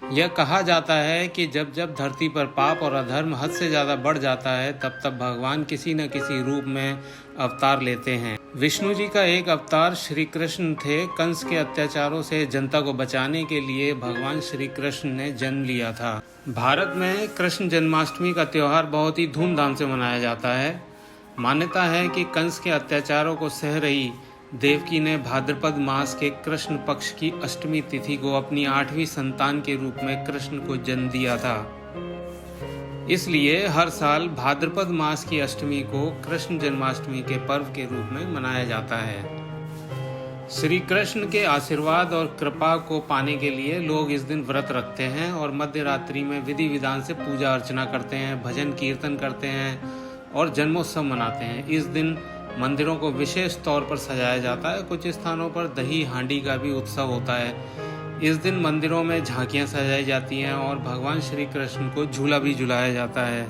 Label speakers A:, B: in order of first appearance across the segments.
A: यह कहा जाता है कि जब जब धरती पर पाप और अधर्म हद से ज़्यादा बढ़ जाता है तब तब भगवान किसी न किसी रूप में अवतार लेते हैं। विष्णु जी का एक अवतार श्री कृष्ण थे। कंस के अत्याचारों से जनता को बचाने के लिए भगवान श्री कृष्ण ने जन्म लिया था। भारत में कृष्ण जन्माष्टमी का त्यौहार बहुत ही धूमधाम से मनाया जाता है। मान्यता है कि कंस के अत्याचारों को सह रही देवकी ने भाद्रपद मास के कृष्ण पक्ष की अष्टमी तिथि को अपनी 8वीं संतान के रूप में कृष्ण को जन्म दिया था। इसलिए हर साल भाद्रपद मास की अष्टमी को कृष्ण जन्माष्टमी के पर्व के रूप में मनाया जाता है। श्री कृष्ण के आशीर्वाद और कृपा को पाने के लिए लोग इस दिन व्रत रखते हैं और मध्य रात्रि में विधि विधान से पूजा अर्चना करते हैं, भजन कीर्तन करते हैं और जन्मोत्सव मनाते हैं। इस दिन मंदिरों को विशेष तौर पर सजाया जाता है। कुछ स्थानों पर दही हांडी का भी उत्सव होता है। इस दिन मंदिरों में झांकियां सजाई जाती हैं और भगवान श्री कृष्ण को झूला भी झुलाया जाता है।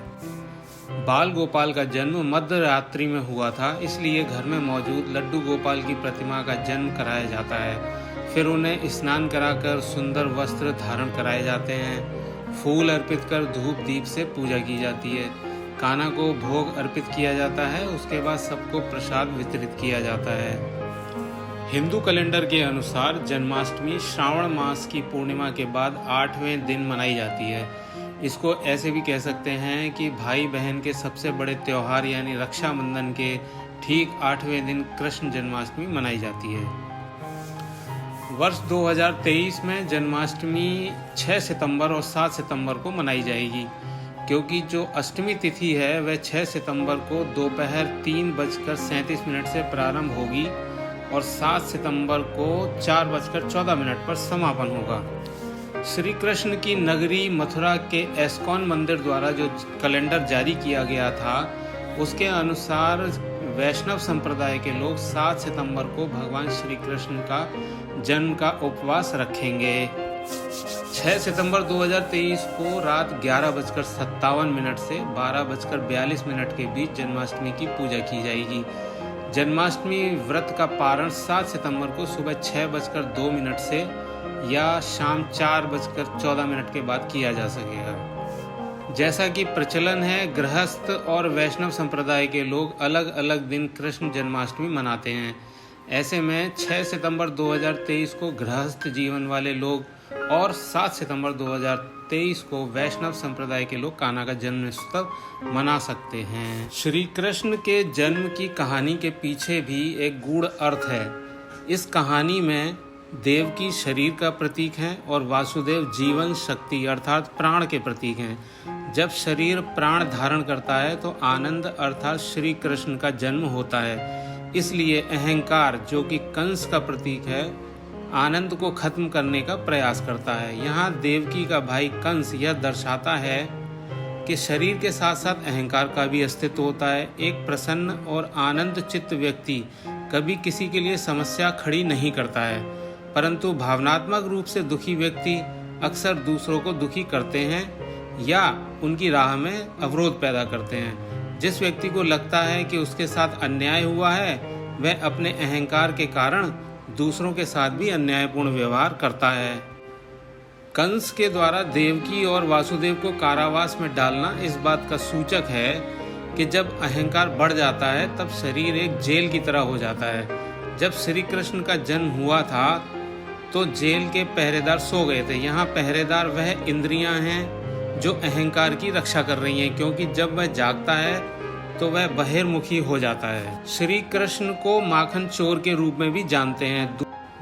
A: बाल गोपाल का जन्म मध्य रात्रि में हुआ था, इसलिए घर में मौजूद लड्डू गोपाल की प्रतिमा का जन्म कराया जाता है। फिर उन्हें स्नान कराकर सुंदर वस्त्र धारण कराए जाते हैं। फूल अर्पित कर धूप दीप से पूजा की जाती है। कान्हा को भोग अर्पित किया जाता है। उसके बाद सबको प्रसाद वितरित किया जाता है। हिंदू कैलेंडर के अनुसार जन्माष्टमी श्रावण मास की पूर्णिमा के बाद 8वें दिन मनाई जाती है। इसको ऐसे भी कह सकते हैं कि भाई बहन के सबसे बड़े त्योहार यानी रक्षाबंधन के ठीक 8वें दिन कृष्ण जन्माष्टमी मनाई जाती है। वर्ष 2023 में जन्माष्टमी 6 सितंबर और 7 सितंबर को मनाई जाएगी, क्योंकि जो अष्टमी तिथि है वह 6 सितंबर को दोपहर 3:37 से प्रारंभ होगी और 7 सितंबर को 4:14 पर समापन होगा। श्री कृष्ण की नगरी मथुरा के एस्कॉन मंदिर द्वारा जो कैलेंडर जारी किया गया था, उसके अनुसार वैष्णव संप्रदाय के लोग 7 सितंबर को भगवान श्री कृष्ण का जन्म का उपवास रखेंगे। 6 सितंबर 2023 को रात 11:57 से 12:42 के बीच जन्माष्टमी की पूजा की जाएगी। जन्माष्टमी व्रत का पारण 7 सितंबर को सुबह 6:02 से या शाम 4:14 के बाद किया जा सकेगा। जैसा कि प्रचलन है, गृहस्थ और वैष्णव संप्रदाय के लोग अलग अलग दिन कृष्ण जन्माष्टमी मनाते हैं। ऐसे में 6 सितंबर 2023 को गृहस्थ जीवन वाले लोग और 7 सितंबर 2023 को वैष्णव संप्रदाय के लोग कान्हा का जन्म उत्सव मना सकते हैं। श्री कृष्ण के जन्म की कहानी के पीछे भी एक गूढ़ अर्थ है। इस कहानी में देवकी शरीर का प्रतीक है और वासुदेव जीवन शक्ति अर्थात प्राण के प्रतीक हैं। जब शरीर प्राण धारण करता है तो आनंद अर्थात श्री कृष्ण का जन्म होता है। इसलिए अहंकार, जो कि कंस का प्रतीक है, आनंद को खत्म करने का प्रयास करता है। यहाँ देवकी का भाई कंस यह दर्शाता है कि शरीर के साथ साथ अहंकार का भी अस्तित्व होता है। एक प्रसन्न और आनंद चित्त व्यक्ति कभी किसी के लिए समस्या खड़ी नहीं करता है, परंतु भावनात्मक रूप से दुखी व्यक्ति अक्सर दूसरों को दुखी करते हैं या उनकी राह में अवरोध पैदा करते हैं। जिस व्यक्ति को लगता है कि उसके साथ अन्याय हुआ है, वह अपने अहंकार के कारण दूसरों के साथ भी अन्यायपूर्ण व्यवहार करता है। कंस के द्वारा देवकी और वासुदेव को कारावास में डालना इस बात का सूचक है कि जब अहंकार बढ़ जाता है तब शरीर एक जेल की तरह हो जाता है। जब श्री कृष्ण का जन्म हुआ था तो जेल के पहरेदार सो गए थे। यहाँ पहरेदार वह इंद्रियां हैं जो अहंकार की रक्षा कर रही हैं, क्योंकि जब वह जागता है तो वह बहिर्मुखी हो जाता है। श्री कृष्ण को माखन चोर के रूप में भी जानते हैं।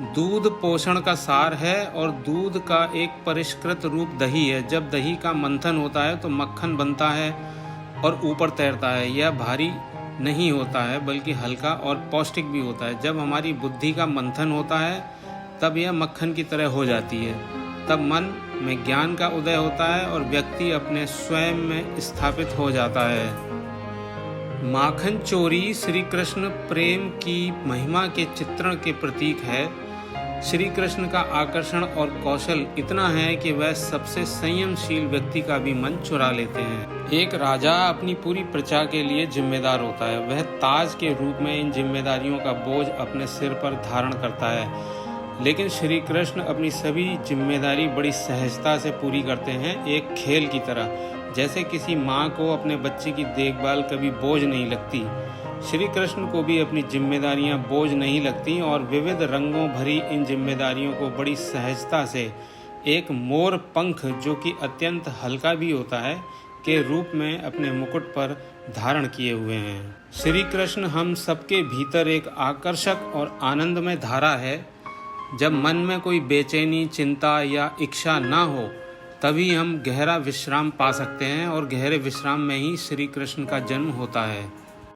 A: दूध पोषण का सार है और दूध का एक परिष्कृत रूप दही है। जब दही का मंथन होता है तो मक्खन बनता है और ऊपर तैरता है। यह भारी नहीं होता है बल्कि हल्का और पौष्टिक भी होता है। जब हमारी बुद्धि का मंथन होता है तब यह मक्खन की तरह हो जाती है। तब मन में ज्ञान का उदय होता है और व्यक्ति अपने स्वयं में स्थापित हो जाता है। माखन चोरी श्री कृष्ण प्रेम की महिमा के चित्रण के प्रतीक है। श्री कृष्ण का आकर्षण और कौशल इतना है कि वह सबसे संयमशील व्यक्ति का भी मन चुरा लेते हैं। एक राजा अपनी पूरी प्रजा के लिए जिम्मेदार होता है। वह ताज के रूप में इन जिम्मेदारियों का बोझ अपने सिर पर धारण करता है। लेकिन श्री कृष्ण अपनी सभी जिम्मेदारी बड़ी सहजता से पूरी करते हैं, एक खेल की तरह। जैसे किसी माँ को अपने बच्चे की देखभाल कभी बोझ नहीं लगती, श्री कृष्ण को भी अपनी जिम्मेदारियां बोझ नहीं लगती और विविध रंगों भरी इन जिम्मेदारियों को बड़ी सहजता से एक मोर पंख, जो कि अत्यंत हल्का भी होता है, के रूप में अपने मुकुट पर धारण किए हुए हैं। श्री कृष्ण हम सबके भीतर एक आकर्षक और आनंदमय धारा है। जब मन में कोई बेचैनी, चिंता या इच्छा ना हो, तभी हम गहरा विश्राम पा सकते हैं और गहरे विश्राम में ही श्री कृष्ण का जन्म होता है।